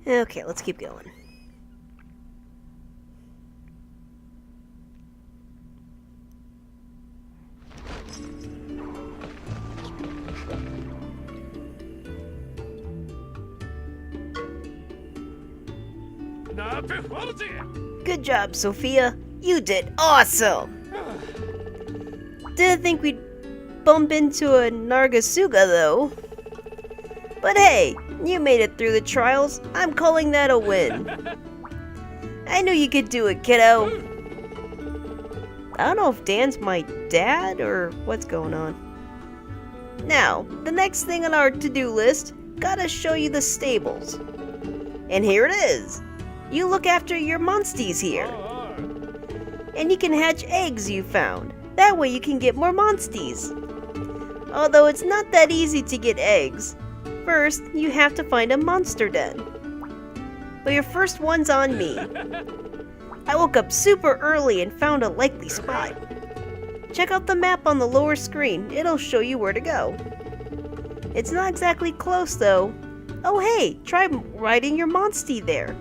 Okay, let's keep going. Good job, Sophia. You did awesome. Didn't think we'd bump into a Nargasuga, though. But hey, you made it through the trials. I'm calling that a win. I knew you could do it, kiddo. I don't know if Dan's my dad or what's going on. Now, the next thing on our to-do list, gotta show you the stables. And here it is. You look after your monsties here. And you can hatch eggs you found. That way you can get more monsties. Although it's not that easy to get eggs. First, you have to find a monster den. But your first one's on me. I woke up super early and found a likely spot. Check out the map on the lower screen. It'll show you where to go. It's not exactly close though. Oh hey, try riding your monstie there.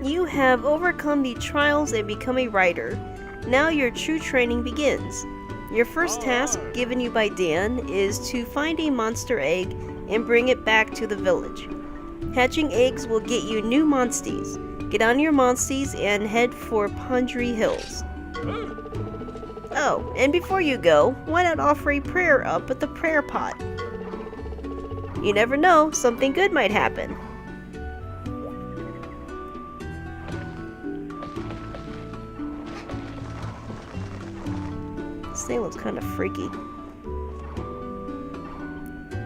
You have overcome the trials and become a rider. Now your true training begins. Your first task, given you by Dan, is to find a monster egg and bring it back to the village. Hatching eggs will get you new monsties. Get on your monsties and head for Pondry Hills. Oh, and before you go, why not offer a prayer up at the prayer pot? You never know, something good might happen. This thing looks kind of freaky.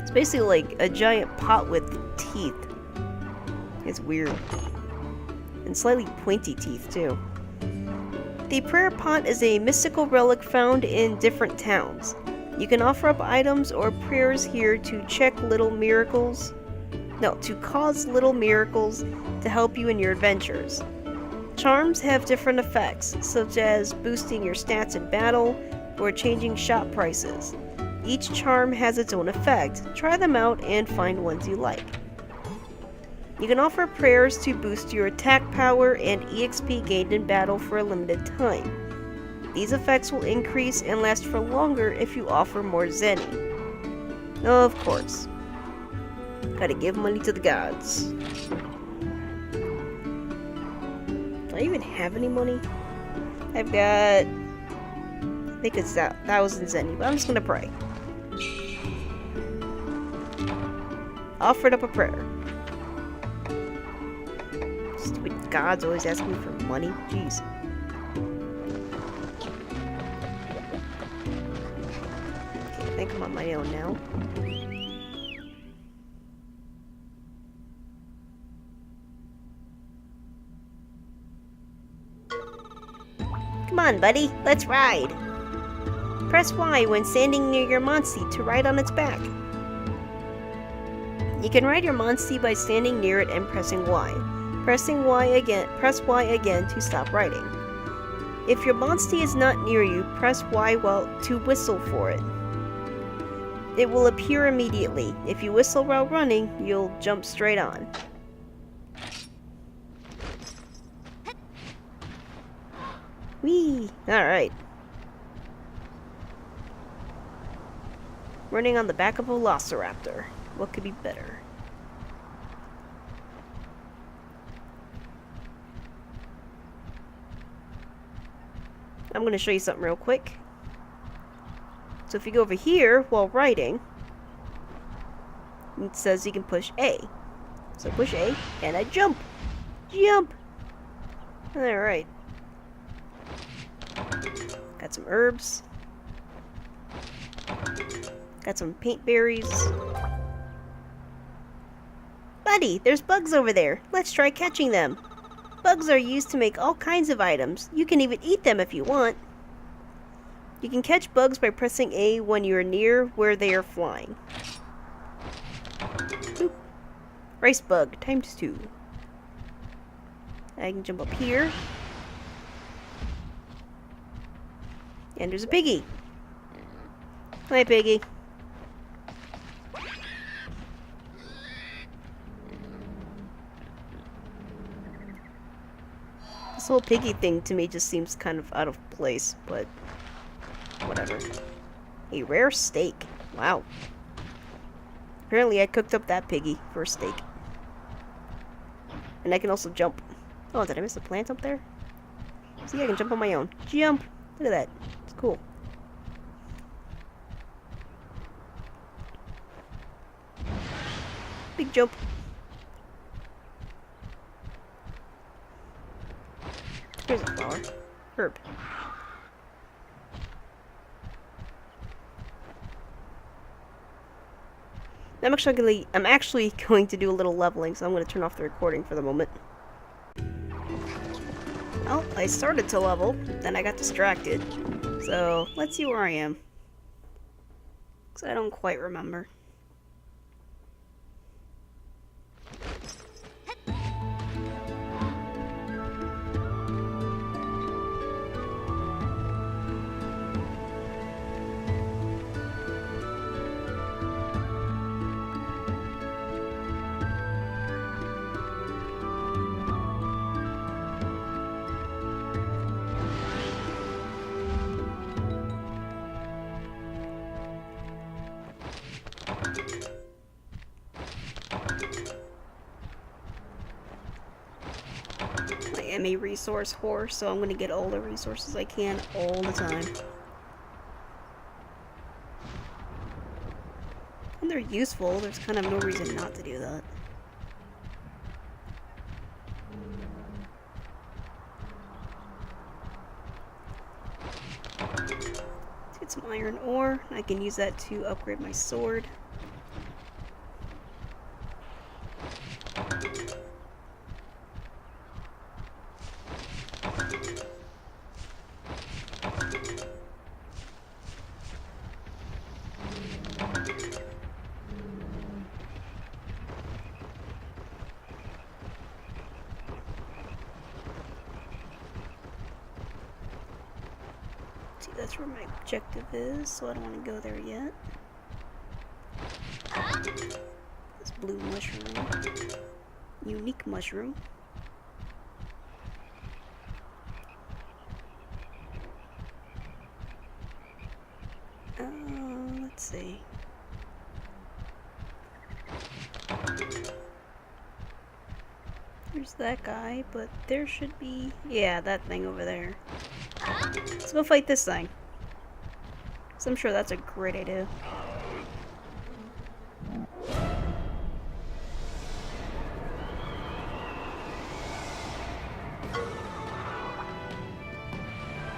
It's basically like a giant pot with teeth. It's weird. And slightly pointy teeth, too. The prayer pot is a mystical relic found in different towns. You can offer up items or prayers here to cause little miracles to help you in your adventures. Charms have different effects, such as boosting your stats in battle or changing shop prices. Each charm has its own effect. Try them out and find ones you like. You can offer prayers to boost your attack power and EXP gained in battle for a limited time. These effects will increase and last for longer if you offer more Zenny. Of course. Gotta give money to the gods. Do I even have any money? I've got... I think it's 1,000 Zenny, but I'm just gonna pray. Offered up a prayer. Stupid gods always asking me for money. Jeez. Okay, I think I'm on my own now. Come on, buddy. Let's ride. Press Y when standing near your monstie to ride on its back. You can ride your monstie by standing near it and pressing Y. Press Y again to stop riding. If your monstie is not near you, press Y to whistle for it. It will appear immediately. If you whistle while running, you'll jump straight on. Whee! Alright. Running on the back of a Velociraptor. What could be better? I'm going to show you something real quick. So if you go over here while riding, it says you can push A. So push A, and I jump! Jump! Alright. Got some herbs. Got some paint berries. Buddy, there's bugs over there. Let's try catching them. Bugs are used to make all kinds of items. You can even eat them if you want. You can catch bugs by pressing A when you're near where they are flying. Boop. Rice bug, ×2. I can jump up here. And there's a piggy. Hi, piggy. This whole piggy thing to me just seems kind of out of place, but whatever. A rare steak. Wow. Apparently I cooked up that piggy for a steak. And I can also jump. Oh, did I miss a plant up there? See, I can jump on my own. Jump! Look at that. It's cool. Big jump. Here's a flower. Herb. I'm actually going to do a little leveling, so I'm going to turn off the recording for the moment. Well, I started to level, then I got distracted. So, let's see where I am. Because I don't quite remember. I am a resource whore, so I'm going to get all the resources I can all the time. And they're useful, there's kind of no reason not to do that. Let's get some iron ore. I can use that to upgrade my sword. See, that's where my objective is, so I don't want to go there yet. This blue mushroom. Unique mushroom. Let's see. There's that guy, but there should be... yeah, that thing over there. Let's go fight this thing. So I'm sure that's a great idea.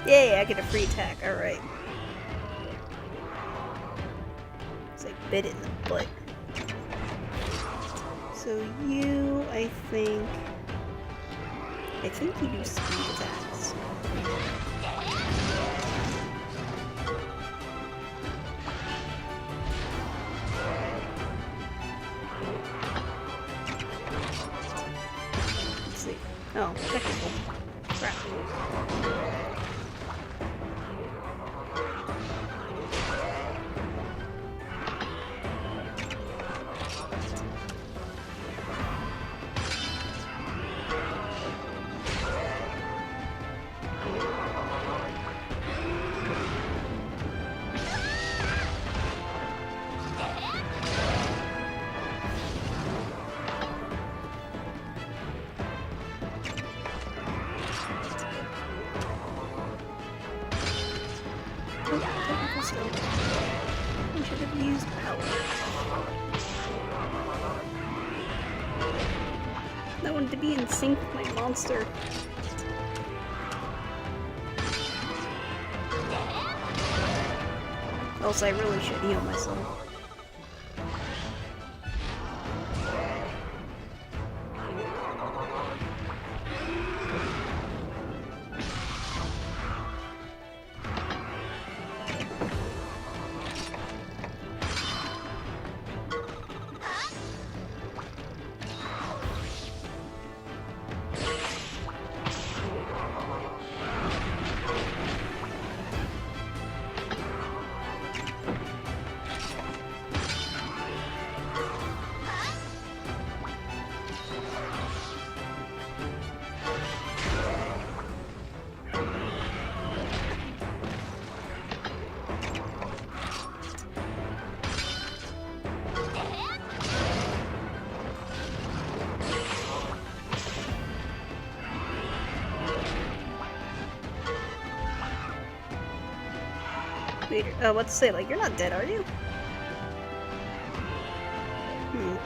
Yay, I get a free attack, alright. It's like bit it in the butt. So you, I think you do speed attacks. Let's see. Oh, technical. Crap. We should have used power. I wanted to be in sync with my monster. Else I really should heal myself. Wait, what to say? Like, you're not dead, are you? Hmm.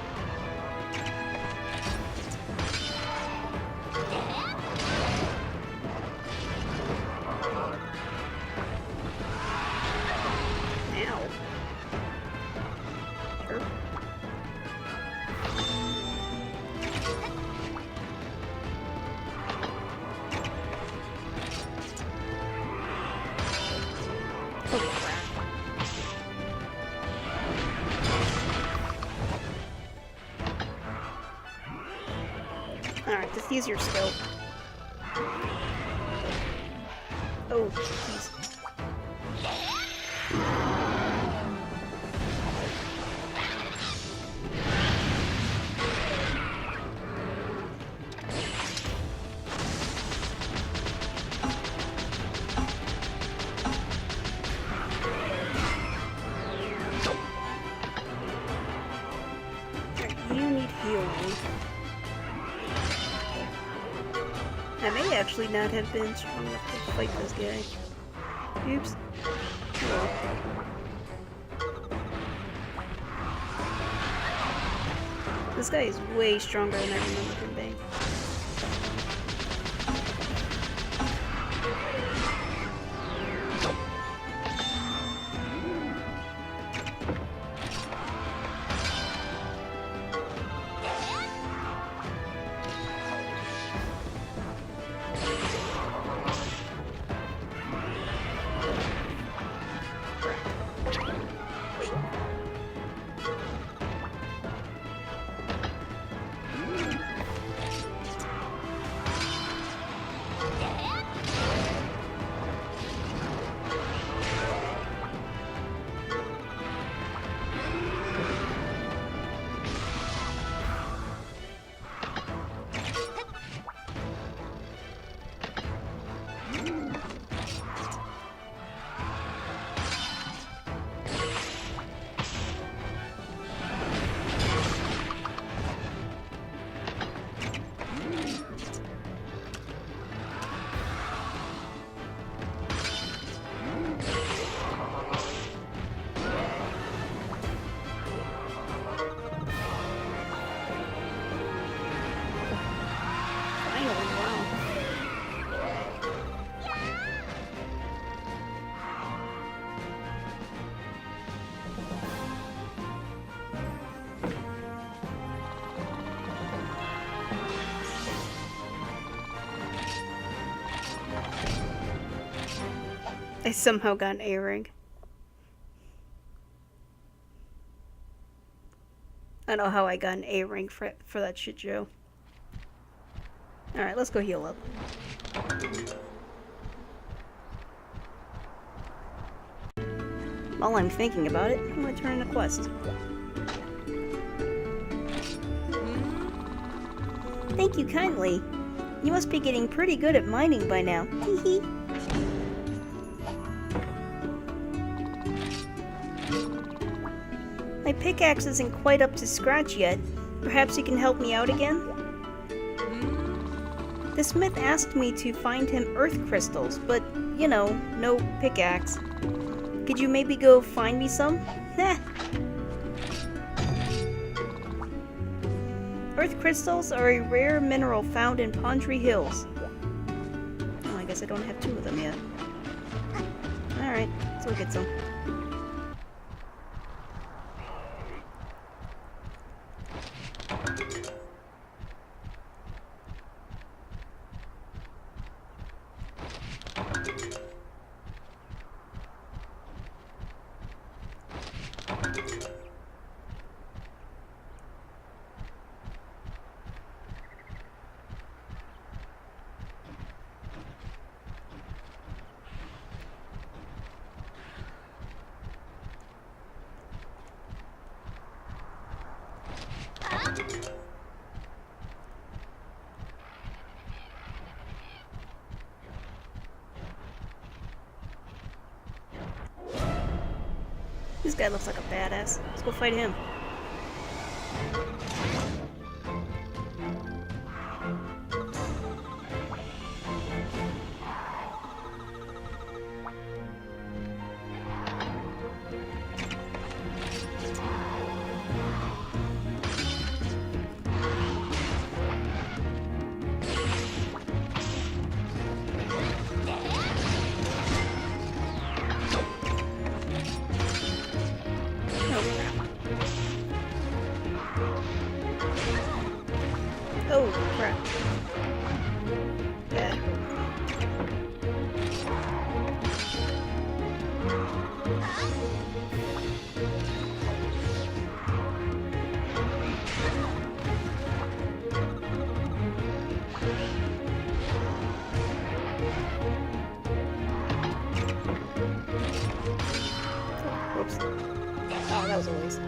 Ow. Sure. Oh, crap. Alright, just use your skill. Oh, jeez. You need healing. I may actually not have been strong enough to fight this guy. Oops. Oh. This guy is way stronger than I remember him being. I somehow got an A-ring. I don't know how I got an A-ring for that shit show. Alright, let's go heal up. While I'm thinking about it, I'm gonna turn in a quest. Thank you kindly. You must be getting pretty good at mining by now. Hee hee. My pickaxe isn't quite up to scratch yet. Perhaps you can help me out again? The smith asked me to find him earth crystals, but, you know, no pickaxe. Could you maybe go find me some? Heh. Earth crystals are a rare mineral found in Pondry Hills. Oh, I guess I don't have two of them yet. Alright, let's go get some. This guy looks like a badass. Let's go fight him. Oh, crap. Yeah. Whoops. Oh, that was a waste.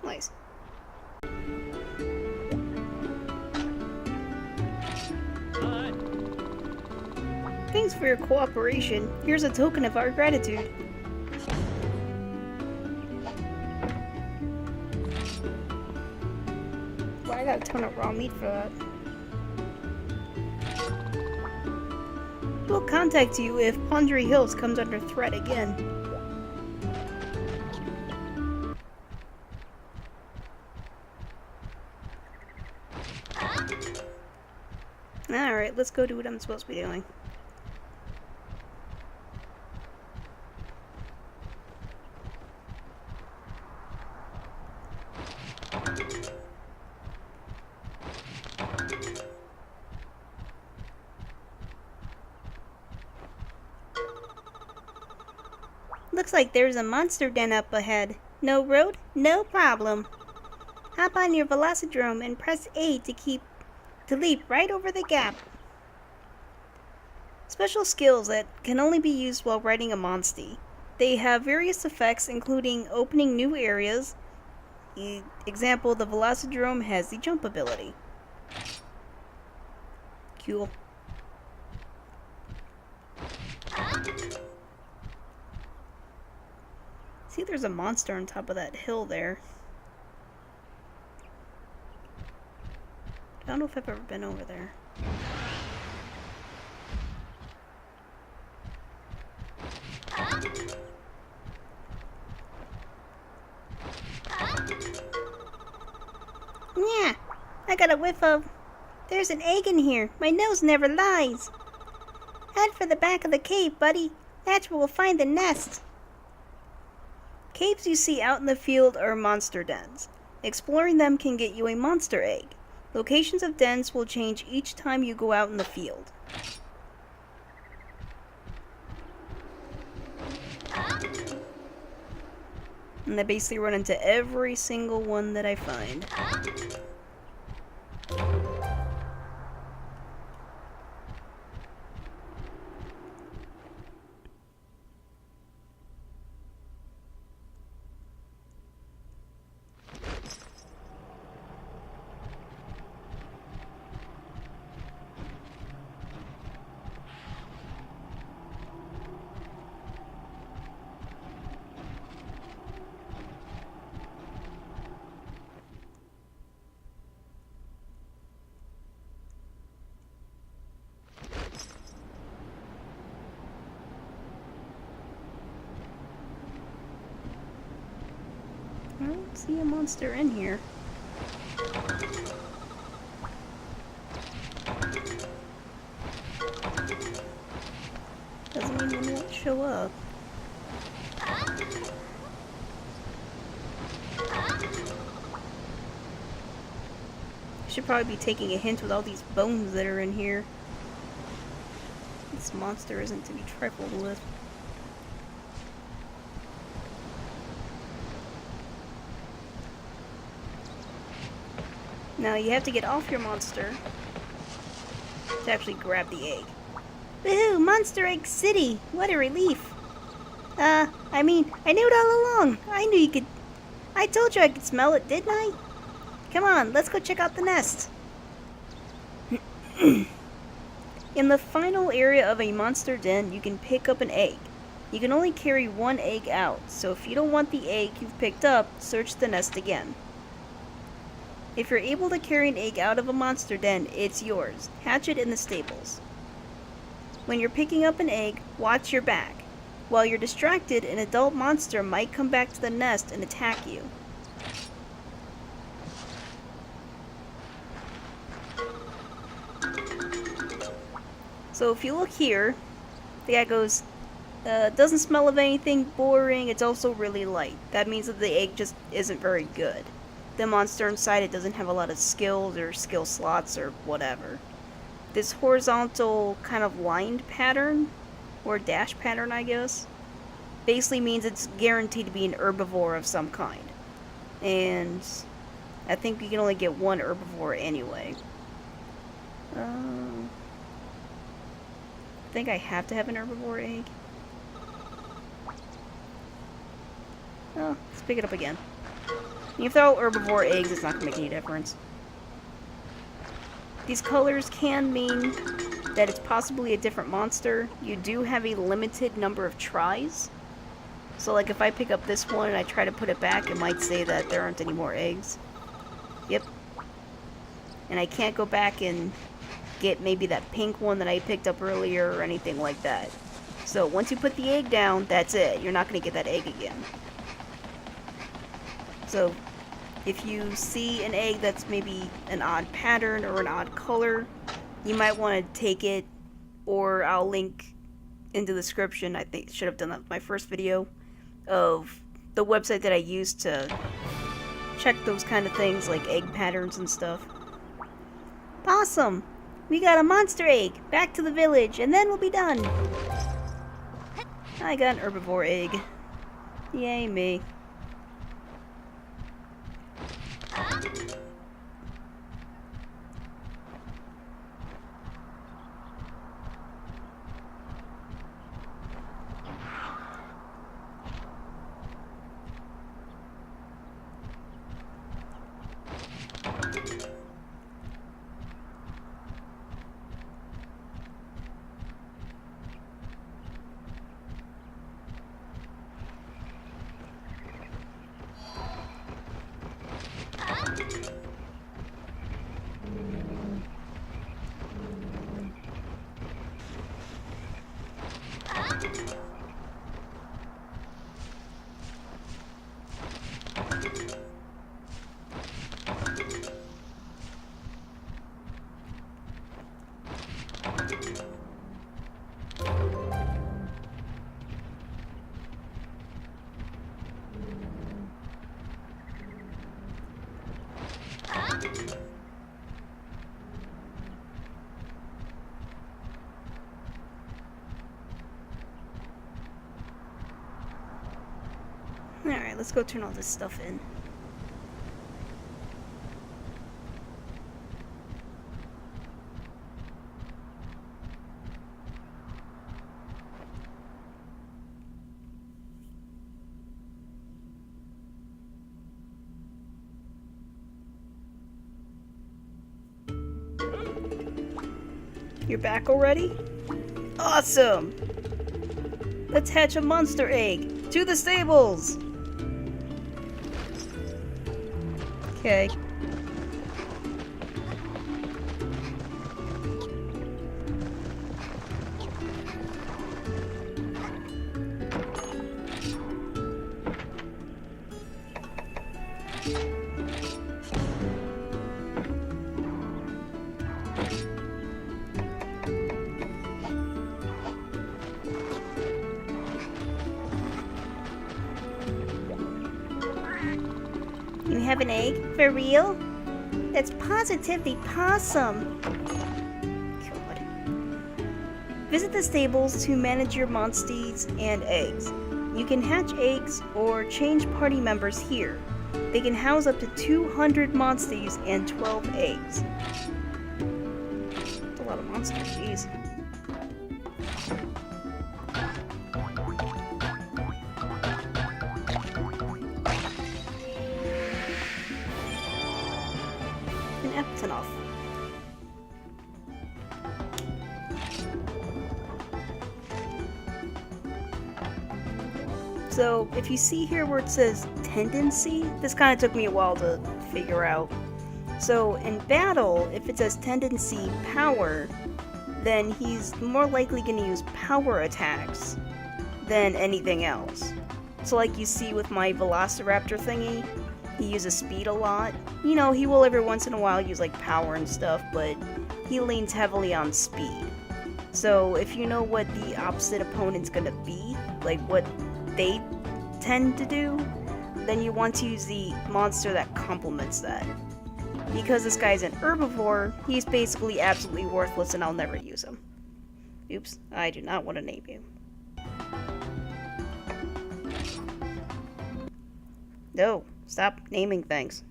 Nice. Thanks for your cooperation. Here's a token of our gratitude. Well, I got a ton of raw meat for that. We'll contact you if Pondry Hills comes under threat again. Alright, let's go do what I'm supposed to be doing. Looks like there's a monster den up ahead. No road? No problem. Hop on your Velocidrome and press A to leap right over the gap. Special skills that can only be used while riding a Monstie. They have various effects including opening new areas. Example, the Velocidrome has the jump ability. Cool. See, there's a monster on top of that hill there. I don't know if I've ever been over there. Yeah, I got a whiff of... There's an egg in here. My nose never lies. Head for the back of the cave, buddy. That's where we'll find the nest. Caves you see out in the field are monster dens. Exploring them can get you a monster egg. Locations of dens will change each time you go out in the field. And I basically run into every single one that I find. I don't see a monster in here. Doesn't mean one won't show up. Should probably be taking a hint with all these bones that are in here. This monster isn't to be trifled with. Now you have to get off your monster to actually grab the egg. Woohoo! Monster Egg City! What a relief! I mean, I knew it all along. I knew you could... I told you I could smell it, didn't I? Come on, let's go check out the nest. In the final area of a monster den, you can pick up an egg. You can only carry one egg out, so if you don't want the egg you've picked up, search the nest again. If you're able to carry an egg out of a monster den, it's yours. Hatch it in the stables. When you're picking up an egg, watch your back. While you're distracted, an adult monster might come back to the nest and attack you. So if you look here, the guy goes, doesn't smell of anything, boring, it's also really light. That means that the egg just isn't very good. The monster inside it doesn't have a lot of skills or skill slots or whatever. This horizontal kind of lined pattern, or dash pattern I guess, basically means it's guaranteed to be an herbivore of some kind. And I think you can only get one herbivore anyway. I think I have to have an herbivore egg. Oh, let's pick it up again. If they're all herbivore eggs, it's not going to make any difference. These colors can mean that it's possibly a different monster. You do have a limited number of tries. So like if I pick up this one and I try to put it back, it might say that there aren't any more eggs. Yep. And I can't go back and get maybe that pink one that I picked up earlier or anything like that. So once you put the egg down, that's it. You're not going to get that egg again. So if you see an egg that's maybe an odd pattern or an odd color, you might want to take it, or I'll link in the description, I think should have done that with my first video, of the website that I used to check those kind of things like egg patterns and stuff. Awesome! We got a monster egg! Back to the village, and then we'll be done! I got an herbivore egg. Yay me. let's go turn all this stuff in. You're back already? Awesome! Let's hatch a monster egg! To the stables! Okay. You have an egg? For real? That's positively awesome. God. Visit the stables to manage your monsties and eggs. You can hatch eggs or change party members here. They can house up to 200 monsties and 12 eggs. That's a lot of monsters, jeez. Enough. So, if you see here where it says tendency, this kind of took me a while to figure out. So, in battle, if it says tendency power, then he's more likely going to use power attacks than anything else. So, like you see with my Velociraptor thingy, he uses speed a lot. You know, he will every once in a while use like power and stuff, but he leans heavily on speed. So if you know what the opposite opponent's gonna be, like what they tend to do, then you want to use the monster that complements that. Because this guy's an herbivore, he's basically absolutely worthless and I'll never use him. Oops, I do not want to name you. No. Stop naming things.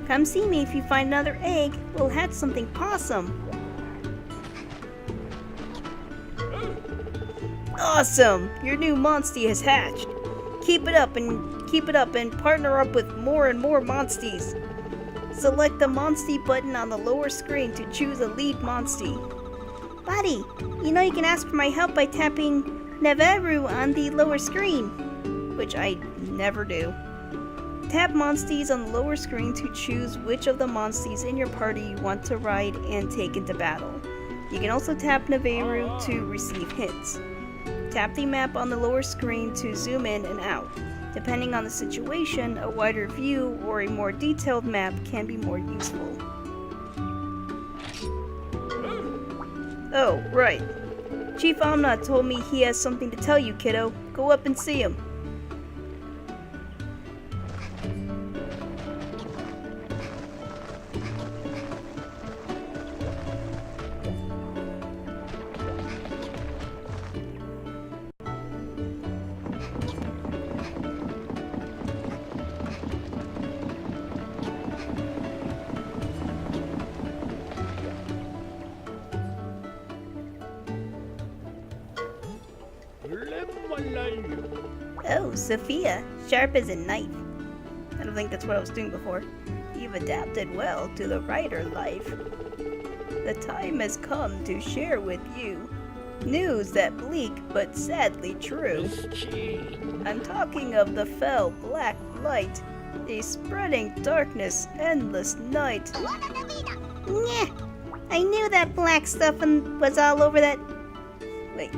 Come see me if you find another egg. We'll hatch something awesome. Awesome! Your new monstie has hatched. Keep it up and partner up with more and more monsties. Select the Monstie button on the lower screen to choose a lead Monstie. Buddy, you know you can ask for my help by tapping Neveru on the lower screen, which I never do. Tap Monsties on the lower screen to choose which of the Monsties in your party you want to ride and take into battle. You can also tap Neveru to receive hints. Tap the map on the lower screen to zoom in and out. Depending on the situation, a wider view or a more detailed map can be more useful. Oh, right. Chief Omnod told me he has something to tell you, kiddo. Go up and see him. Oh, Sophia, sharp as a knife. I don't think that's what I was doing before. You've adapted well to the writer life. The time has come to share with you news that bleak but sadly true. I'm talking of the fell black light, the spreading darkness, endless night. Nyeh, I knew that black stuff was all over that... Wait.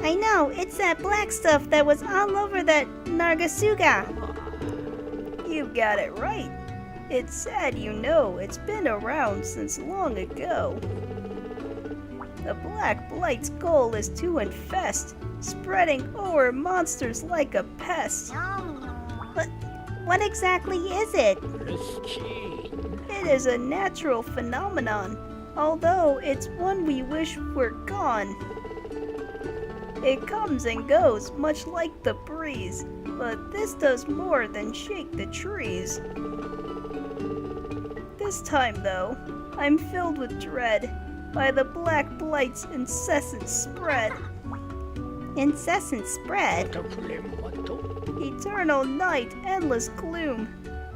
I know, it's that black stuff that was all over that Nargasuga. You got it right. It's sad, you know, it's been around since long ago. The Black Blight's goal is to infest, spreading o'er monsters like a pest. What exactly is it? It is a natural phenomenon, although it's one we wish were gone. It comes and goes much like the breeze, but this does more than shake the trees. This time, though, I'm filled with dread by the black blight's incessant spread. Incessant spread? Eternal night, endless gloom.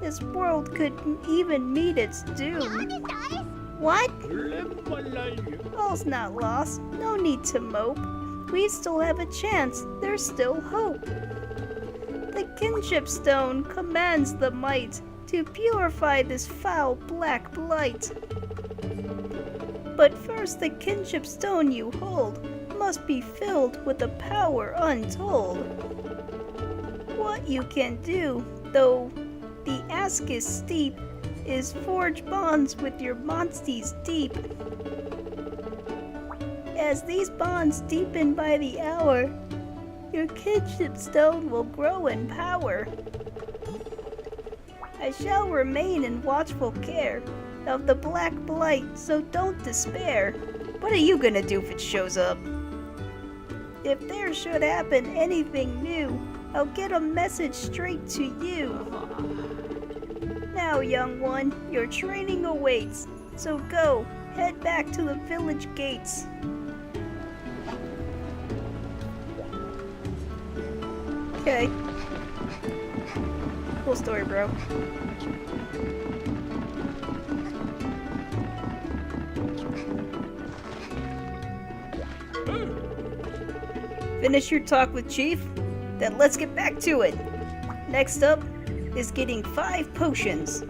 This world could even meet its doom. What? All's not lost, no need to mope. We still have a chance, there's still hope. The kinship stone commands the might to purify this foul black blight. But first the kinship stone you hold must be filled with a power untold. What you can do, though the ask is steep, is forge bonds with your monsties deep. As these bonds deepen by the hour, your kinship stone will grow in power. I shall remain in watchful care of the black blight, so don't despair. What are you gonna do if it shows up? If there should happen anything new, I'll get a message straight to you. Now, young one, your training awaits, so go, head back to the village gates. Okay. Cool story, bro. Finish your talk with Chief? Then let's get back to it. Next up is getting 5 potions.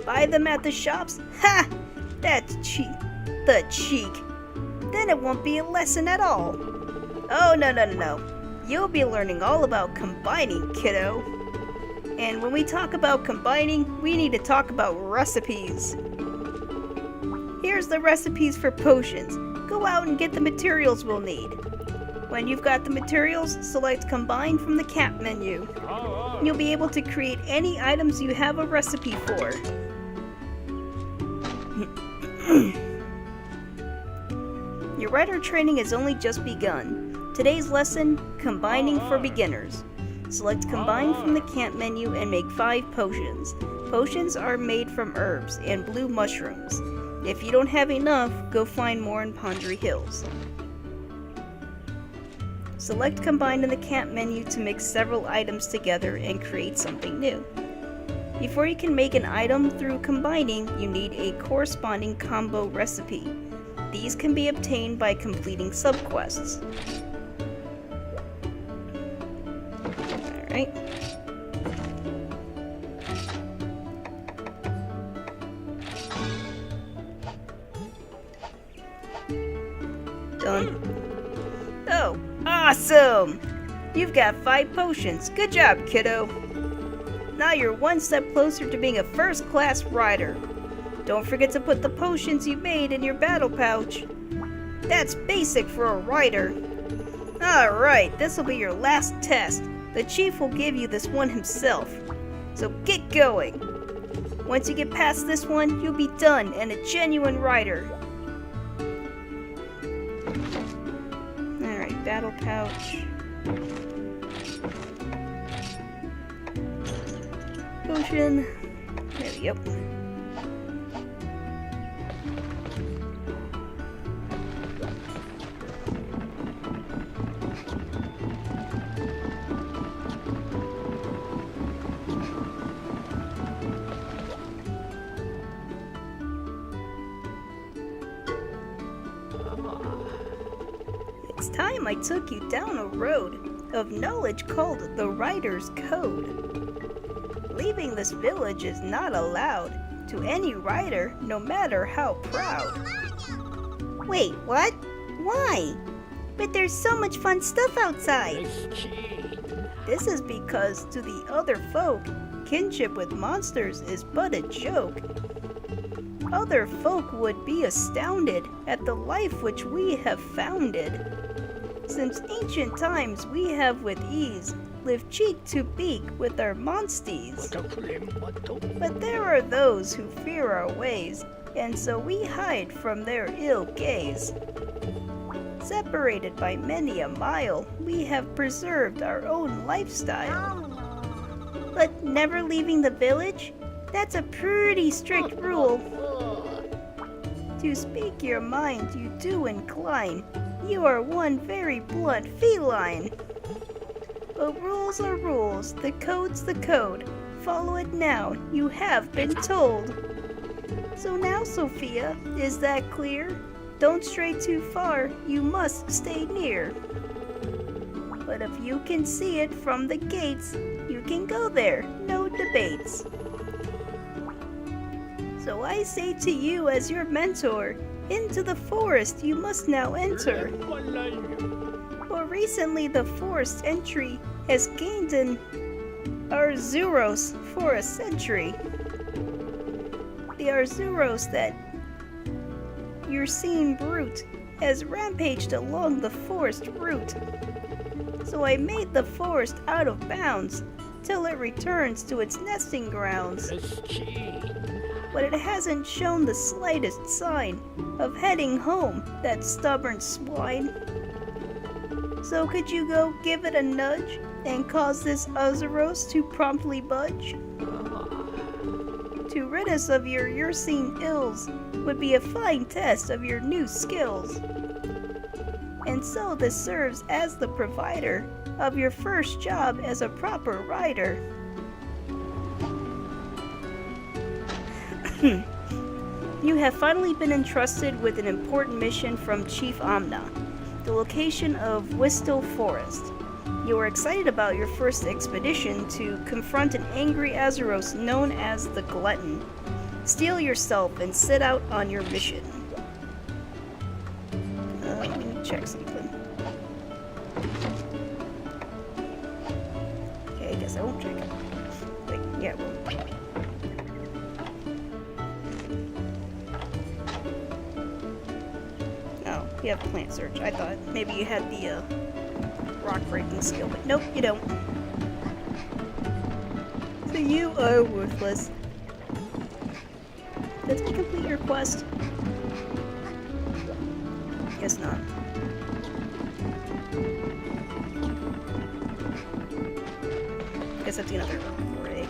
Buy them at the shops? Ha! That's cheap. The cheek. Then it won't be a lesson at all. Oh, no. You'll be learning all about combining, kiddo. And when we talk about combining, we need to talk about recipes. Here's the recipes for potions. Go out and get the materials we'll need. When you've got the materials, select Combine from the camp menu. You'll be able to create any items you have a recipe for. Your writer training has only just begun. Today's lesson, Combining for Beginners. Select Combine from the camp menu and make 5 potions. Potions are made from herbs and blue mushrooms. If you don't have enough, go find more in Pondry Hills. Select Combine in the camp menu to mix several items together and create something new. Before you can make an item through combining, you need a corresponding combo recipe. These can be obtained by completing subquests. Alright. Done. Oh, awesome! You've got 5 potions. Good job, kiddo. Now you're one step closer to being a first-class rider. Don't forget to put the potions you made in your battle pouch. That's basic for a rider. Alright, this will be your last test. The chief will give you this one himself. So get going. Once you get past this one, you'll be done and a genuine rider. Alright, battle pouch. Potion. There we go. It's time I took you down a road of knowledge called the Rider's Code. Leaving this village is not allowed to any rider, no matter how proud. Wait, what? Why? But there's so much fun stuff outside. This is because to the other folk, kinship with monsters is but a joke. Other folk would be astounded at the life which we have founded. Since ancient times we have with ease lived cheek to beak with our monsties. But there are those who fear our ways, and so we hide from their ill gaze. Separated by many a mile, we have preserved our own lifestyle. But never leaving the village? That's a pretty strict rule. To speak your mind you do incline. You are one very blunt feline. But rules are rules, the code's the code. Follow it now, you have been told. So now, Sophia, is that clear? Don't stray too far, you must stay near. But if you can see it from the gates, you can go there, no debates. So I say to you as your mentor, into the forest you must now enter. For recently the forest entry has gained an Arzuros for a century. The Arzuros that your seen brute has rampaged along the forest route. So I made the forest out of bounds till it returns to its nesting grounds. But it hasn't shown the slightest sign of heading home, that stubborn swine. So could you go give it a nudge and cause this Arzuros to promptly budge? To rid us of your Ursine ills would be a fine test of your new skills. And so this serves as the provider of your first job as a proper rider. You have finally been entrusted with an important mission from Chief Amna, the location of Wistel Forest. You are excited about your first expedition to confront an angry Arzuros known as the Glutton. Steel yourself and set out on your mission. Let me check something. Okay, I guess I won't check it. Wait, yeah, well. Oh, you have plant search. I thought maybe you had the rock breaking skill, but nope, you don't. So you are worthless. Did we complete your quest? Guess not. Guess that's another egg.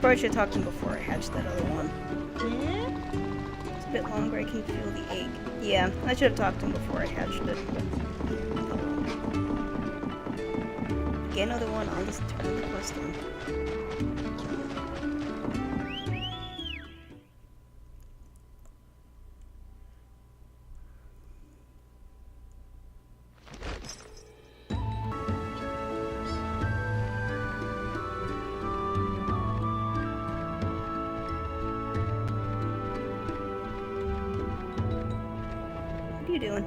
Probably should have talked to him before I hatched that other one. It's a bit longer, I can feel the egg. Yeah, I should have talked to him before I hatched it. Get another one, I'll just turn the quest on. What are you doing?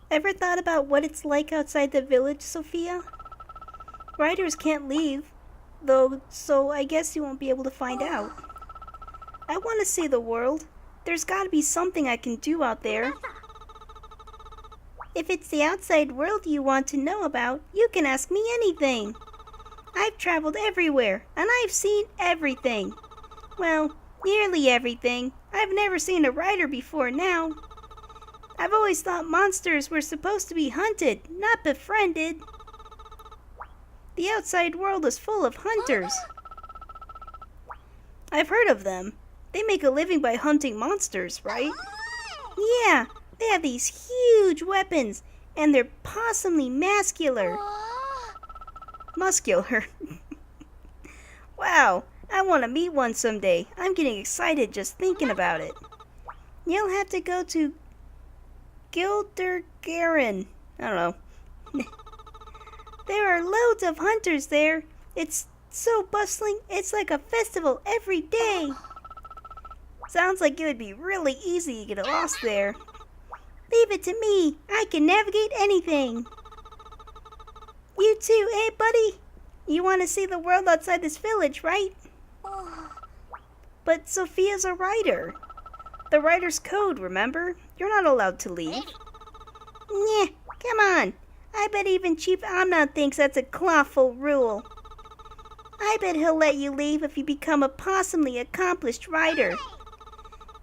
Ever thought about what it's like outside the village, Sophia? Riders can't leave, though, so I guess you won't be able to find out. I want to see the world. There's got to be something I can do out there. If it's the outside world you want to know about, you can ask me anything. I've traveled everywhere, and I've seen everything. Well, nearly everything. I've never seen a rider before now. I've always thought monsters were supposed to be hunted, not befriended. The outside world is full of hunters. I've heard of them. They make a living by hunting monsters, right? Yeah, they have these huge weapons, and they're possumly muscular. Muscular. Wow, I want to meet one someday. I'm getting excited just thinking about it. You'll have to go to Gildergaren. I don't know. There are loads of hunters there. It's so bustling, it's like a festival every day. Sounds like it would be really easy to get lost there. Leave it to me. I can navigate anything. You too, eh, buddy? You want to see the world outside this village, right? But Sophia's a rider. The rider's code, remember? You're not allowed to leave. Nyeh, come on. I bet even Chief Amnon thinks that's a clawful rule. I bet he'll let you leave if you become a possumly accomplished rider. And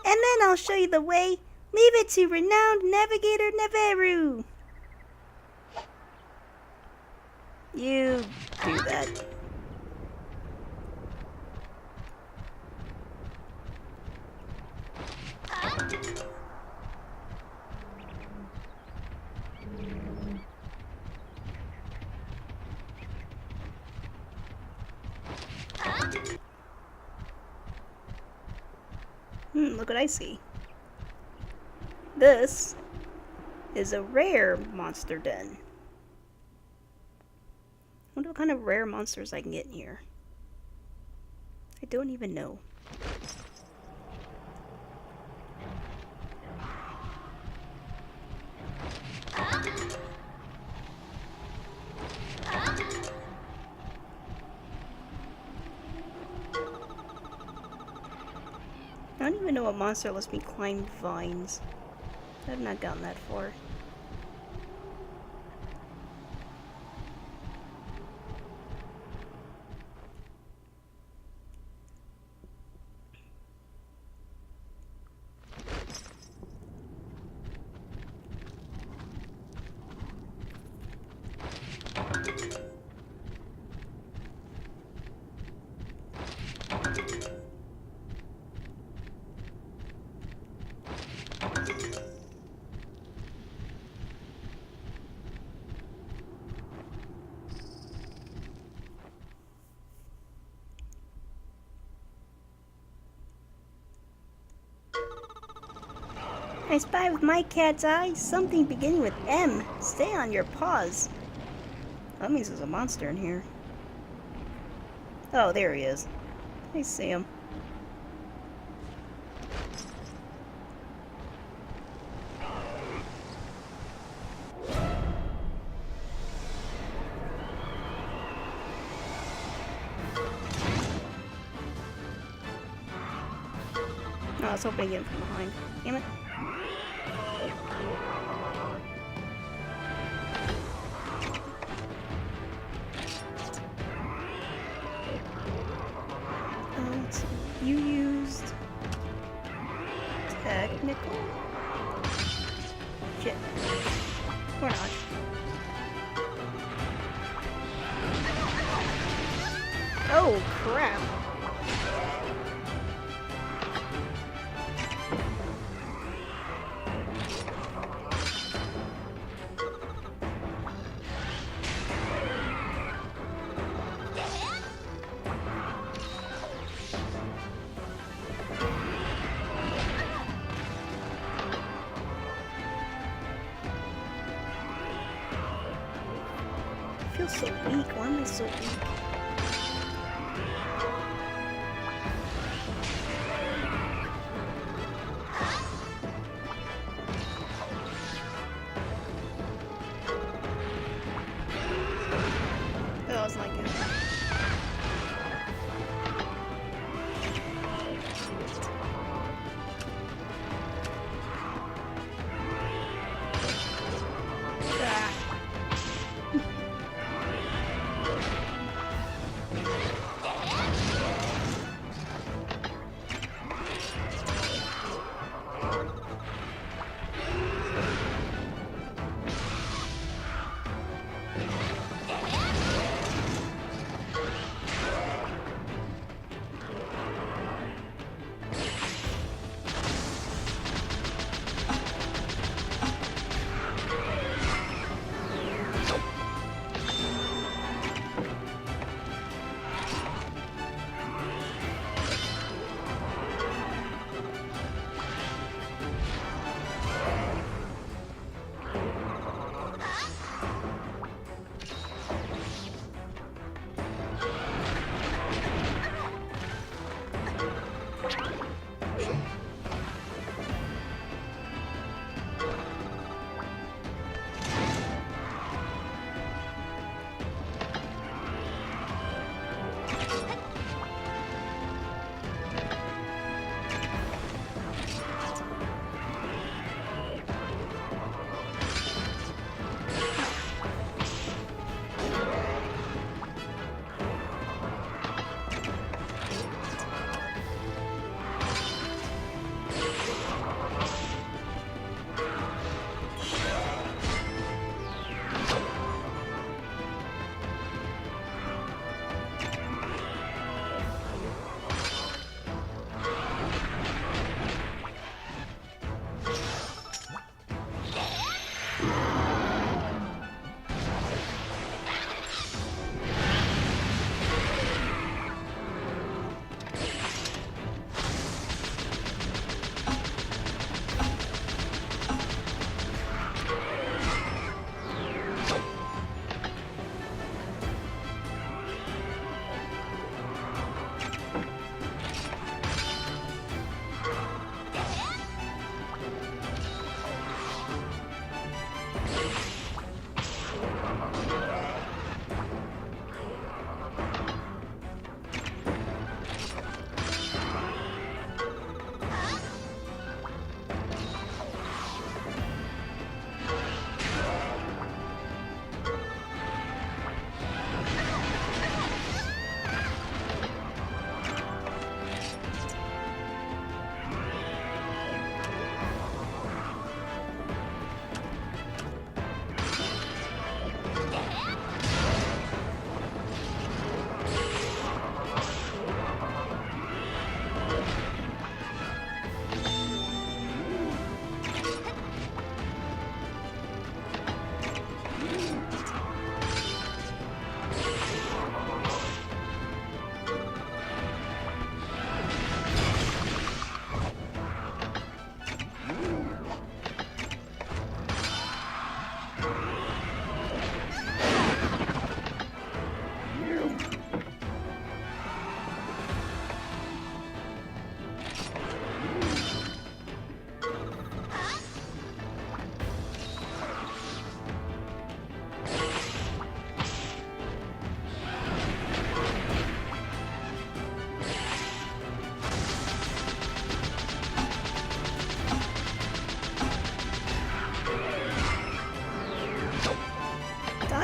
then I'll show you the way. Leave it to renowned navigator Naveru. You do that. Look what I see. This is a rare monster den. I wonder what kind of rare monsters I can get in here. I don't even know. I don't even know what monster lets me climb vines. I've not gotten that far. I spy with my cat's eye something beginning with M. Stay on your paws. That means there's a monster in here. Oh, there he is. I see him. Oh, I was hoping to get him from behind. Damn it. You used technical? Shit. Or not. Oh, crap. I feel so weak. Why am I so weak? Oh, I was like it.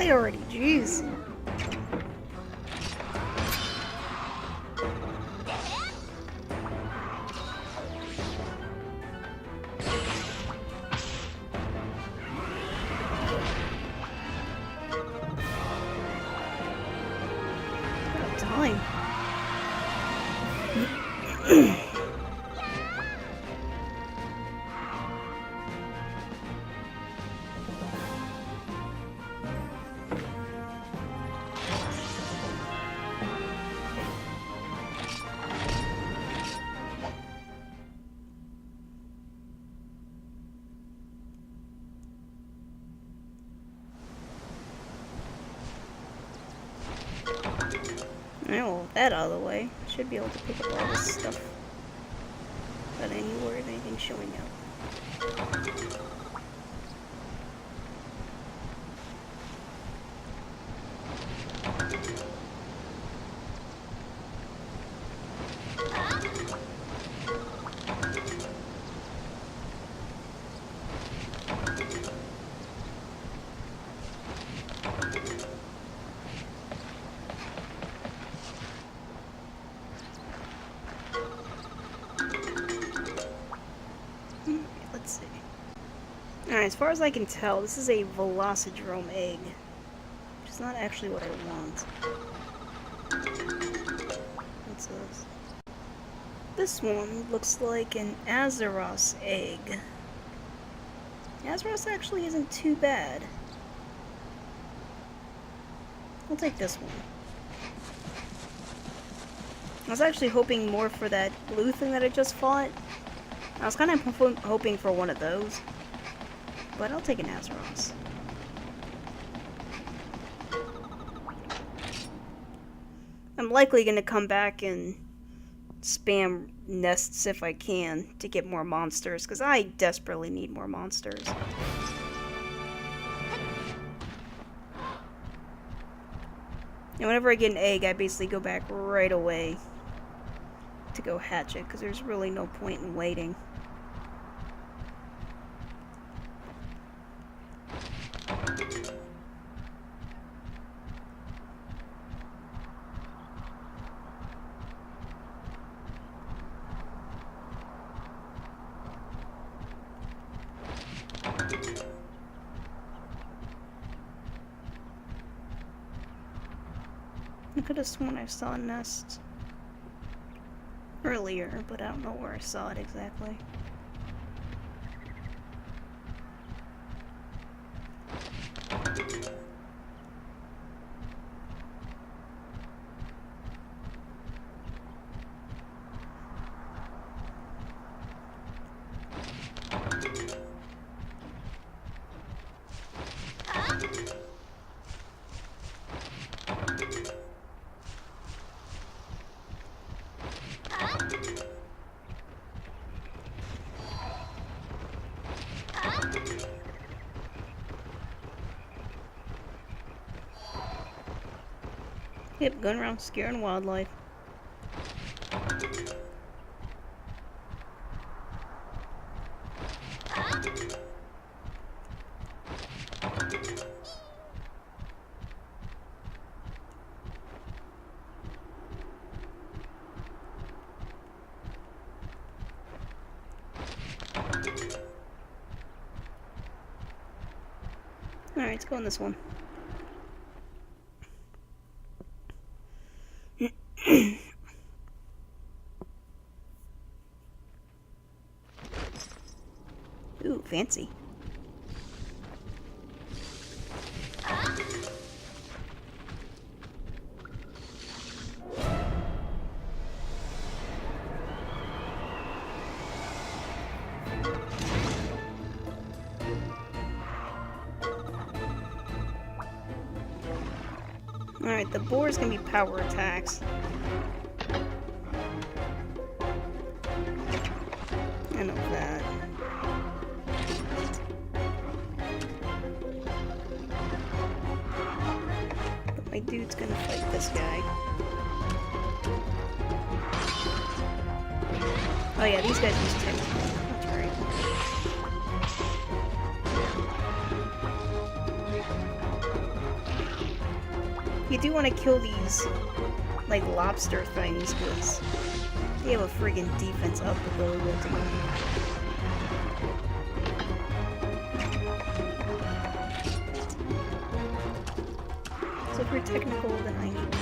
die already, jeez. Time. Well, that out of the way. Should be able to pick up all this stuff. But anywhere anything showing up. Alright, as far as I can tell, this is a Velocidrome egg. Which is not actually what I want. What's this? This one looks like an Azeroth egg. Azeroth actually isn't too bad. I'll take this one. I was actually hoping more for that blue thing that I just fought. I was kind of hoping for one of those. But I'll take an Azeroth. I'm likely going to come back and spam nests if I can to get more monsters, because I desperately need more monsters. And whenever I get an egg, I basically go back right away to go hatch it, because there's really no point in waiting. I could have sworn I saw a nest earlier, but I don't know where I saw it exactly. Yep, going around scaring wildlife. Alright, let's go on this one. Ooh, fancy. Alright, the boar's gonna be power attacks. I know that. But my dude's gonna fight this guy. Oh yeah, these guys use two. That's right. You do want to kill these, like, lobster things, because they have a friggin' defense up the really well to go. So if you're technical, then I need to.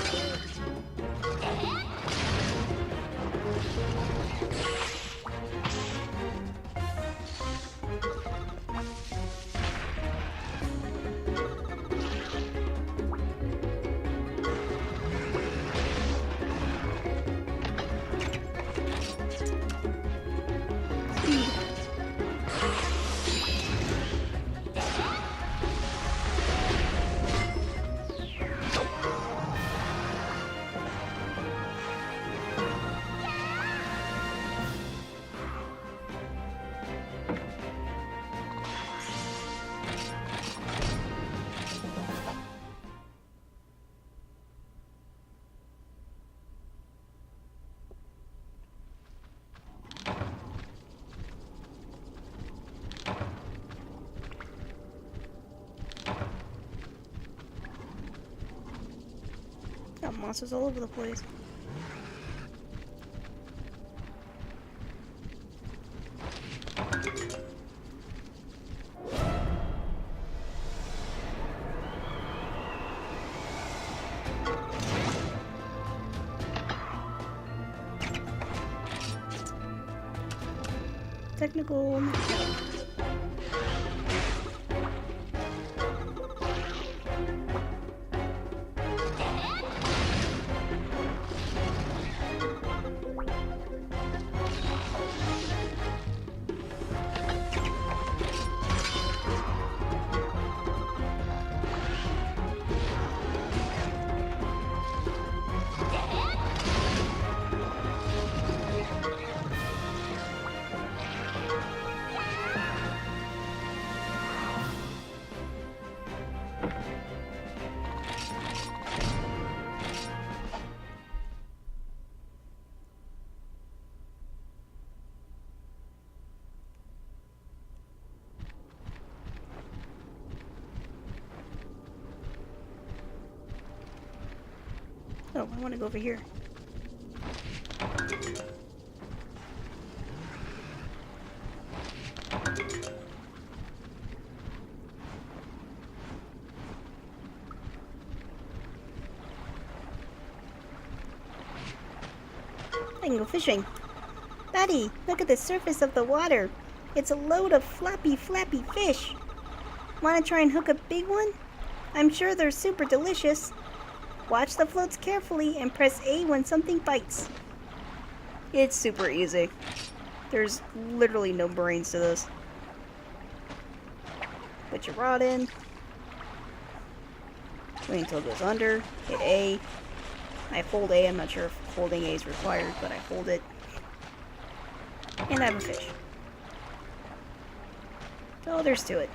Got monsters all over the place. Technical. Oh, I want to go over here. I can go fishing. Buddy, look at the surface of the water. It's a load of flappy fish. Want to try and hook a big one? I'm sure they're super delicious. Watch the floats carefully and press A when something bites. It's super easy. There's literally no brains to this. Put your rod in. Wait until it goes under. Hit A. I hold A. I'm not sure if holding A is required, but I hold it. And I have a fish. That's all there's to it.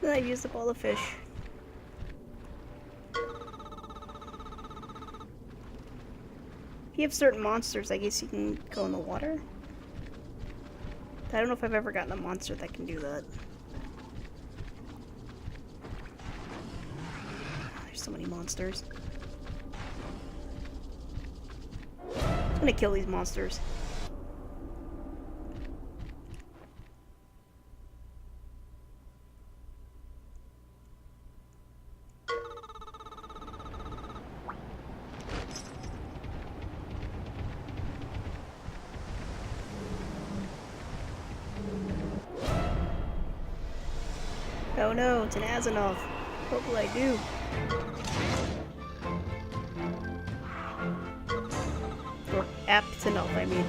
I used up all the fish. If you have certain monsters, I guess you can go in the water. I don't know if I've ever gotten a monster that can do that. There's so many monsters. I'm gonna kill these monsters. Oh no, it's an Asinov. What will I do? Or Aptonov, I mean.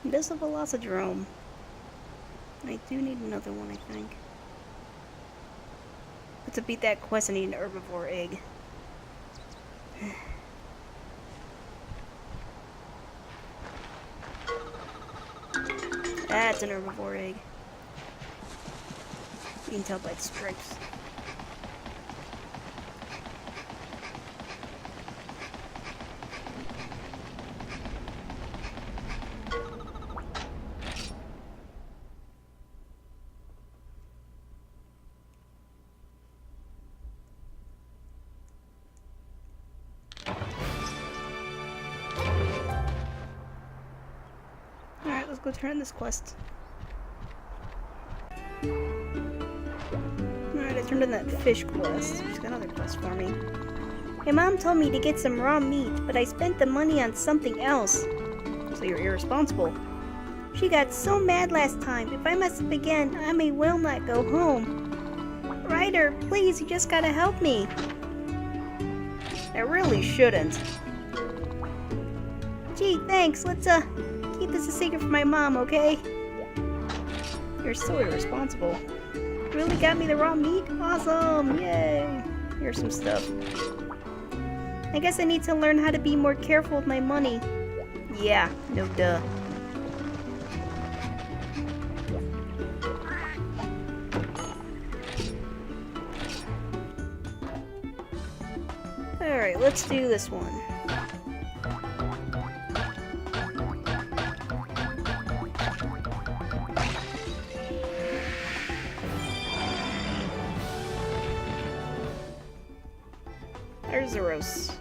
This is a Velocidrome. I do need another one, I think. But to beat that quest, I need an herbivore egg. That's an herbivore egg. You can tell by the stripes. Alright, let's go turn this quest. Alright, I turned in that fish quest. She's got another quest for me. My mom told me to get some raw meat, but I spent the money on something else. So you're irresponsible. She got so mad last time. If I mess up again, I may well not go home. Ryder, please, you just gotta help me. I really shouldn't. Gee, thanks. Let's, keep this a secret from my mom, okay? You're so irresponsible. Really got me the raw meat? Awesome! Yay! Here's some stuff. I guess I need to learn how to be more careful with my money. Yeah, no duh. Alright, let's do this one. Arzuros.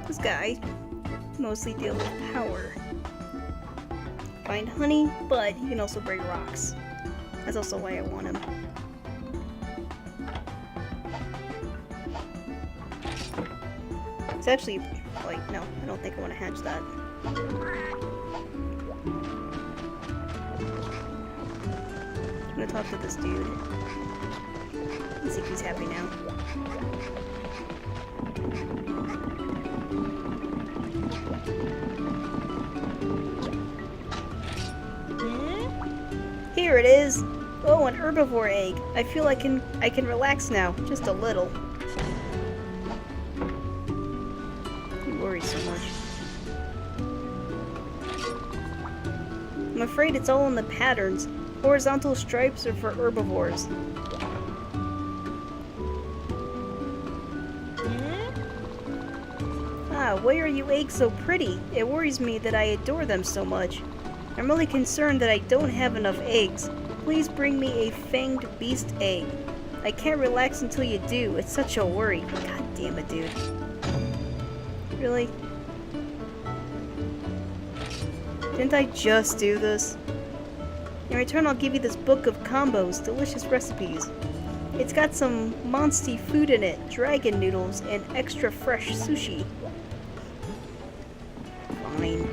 This guy mostly deals with power. Find honey, but he can also break rocks. That's also why I want him. It's actually, like, no, I don't think I want to hatch that. I'm gonna talk to this dude. Let's see if he's happy now. Here it is! Oh, an herbivore egg. I feel I can relax now, just a little. You worry so much. I'm afraid it's all in the patterns. Horizontal stripes are for herbivores. Ah, why are you eggs so pretty? It worries me that I adore them so much. I'm really concerned that I don't have enough eggs. Please bring me a fanged beast egg. I can't relax until you do. It's such a worry. God damn it, dude. Really? Didn't I just do this? In return, I'll give you this book of combos, delicious recipes. It's got some monsty food in it, dragon noodles, and extra fresh sushi. Fine.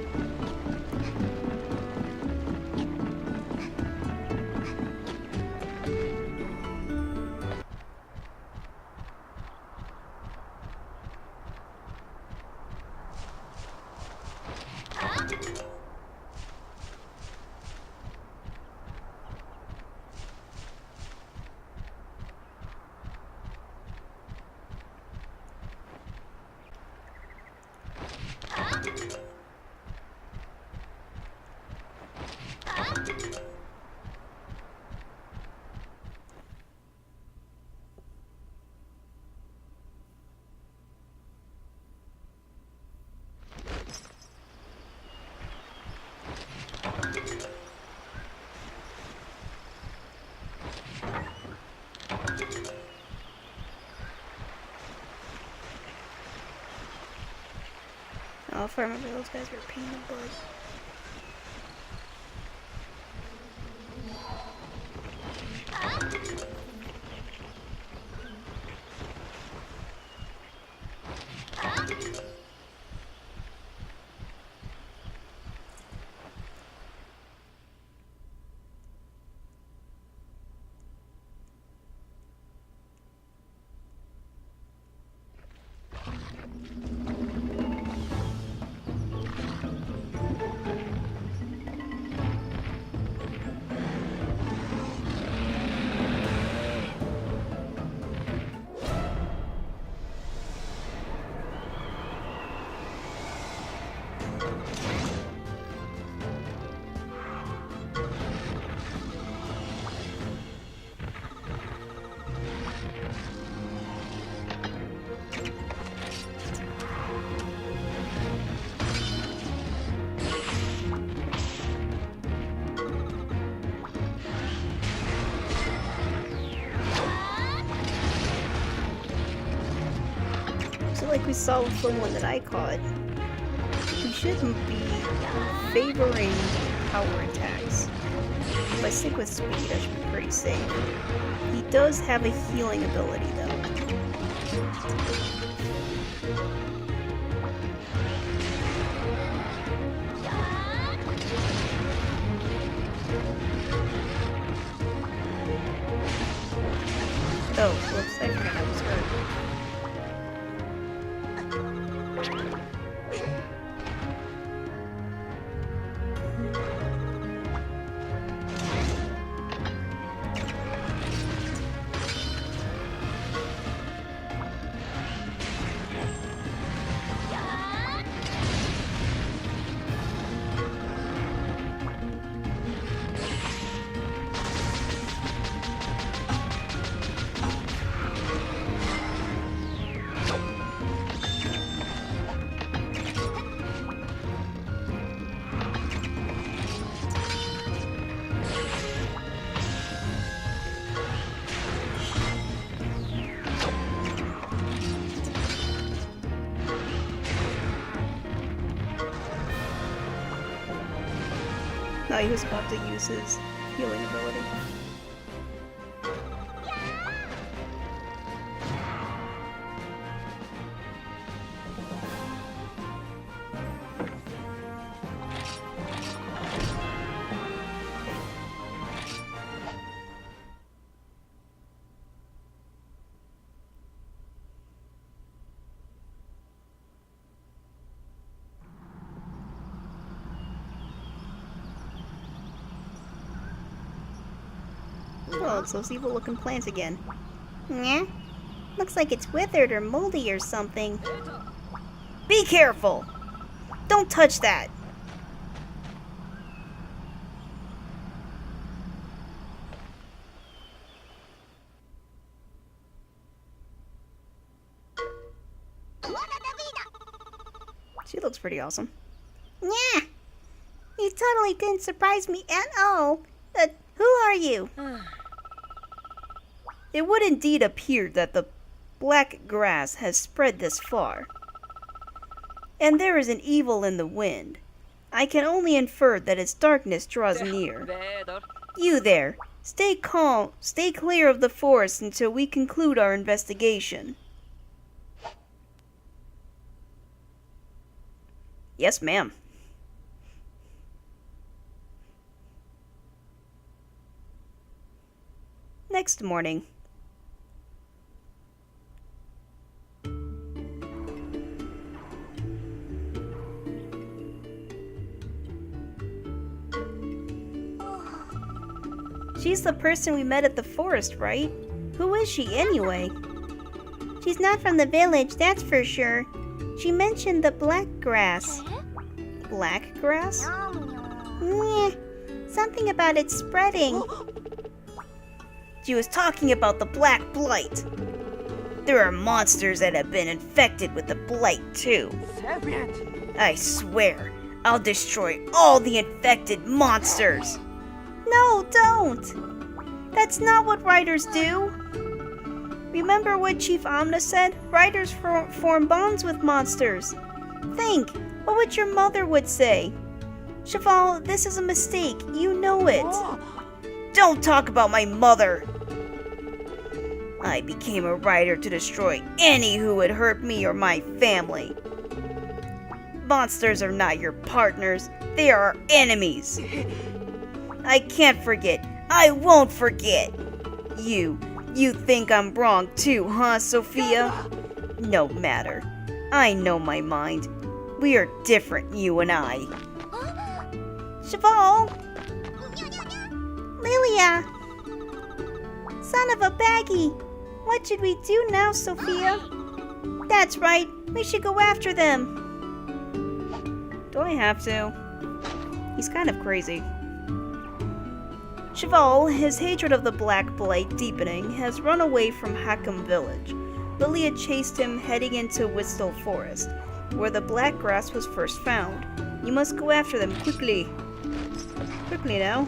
Oh, if I remember, those guys were a pain in the butt. Like we saw with the one that I caught, we shouldn't be favoring power attacks. If I stick with speed, I should be pretty safe. He does have a healing ability, though. Oh, whoops, I forgot I was hurt. No, he was about to use his healing ability. Oh, it's those evil-looking plants again. Yeah? Looks like it's withered or moldy or something. Be careful! Don't touch that! She looks pretty awesome. Yeah! You totally didn't surprise me at all. Who are you? It would indeed appear that the black grass has spread this far. And there is an evil in the wind. I can only infer that its darkness draws near. You there, stay calm, stay clear of the forest until we conclude our investigation. Yes, ma'am. Next morning. She's the person we met at the forest, right? Who is she anyway? She's not from the village, that's for sure. She mentioned the black grass. Black grass? Meh, something about it spreading. She was talking about the black blight. There are monsters that have been infected with the blight too. I swear, I'll destroy all the infected monsters. No, don't! That's not what riders do. Remember what Chief Amna said? Riders form bonds with monsters. Think, what would your mother would say? Cheval, this is a mistake. You know it. Don't talk about my mother. I became a rider to destroy any who would hurt me or my family. Monsters are not your partners. They are our enemies. I can't forget. I won't forget. You think I'm wrong too, huh, Sophia? No matter. I know my mind. We are different, you and I. Cheval! Lilia! Son of a baggy! What should we do now, Sophia? That's right. We should go after them. Do I have to? He's kind of crazy. Cheval, his hatred of the Black Blight deepening, has run away from Hackham village. Lilia chased him, heading into Whistle Forest, where the black grass was first found. You must go after them quickly. Quickly now.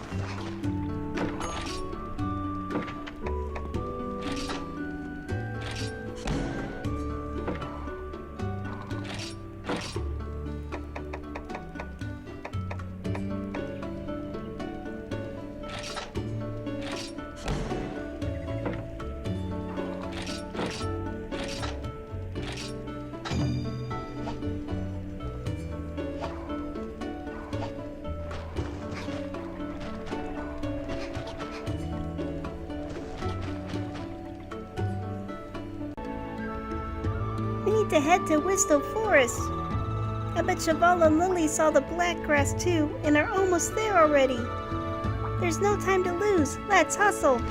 We need to head to Whistle Forest. I bet Cheval and Lily saw the black grass too and are almost there already. There's no time to lose. Let's hustle.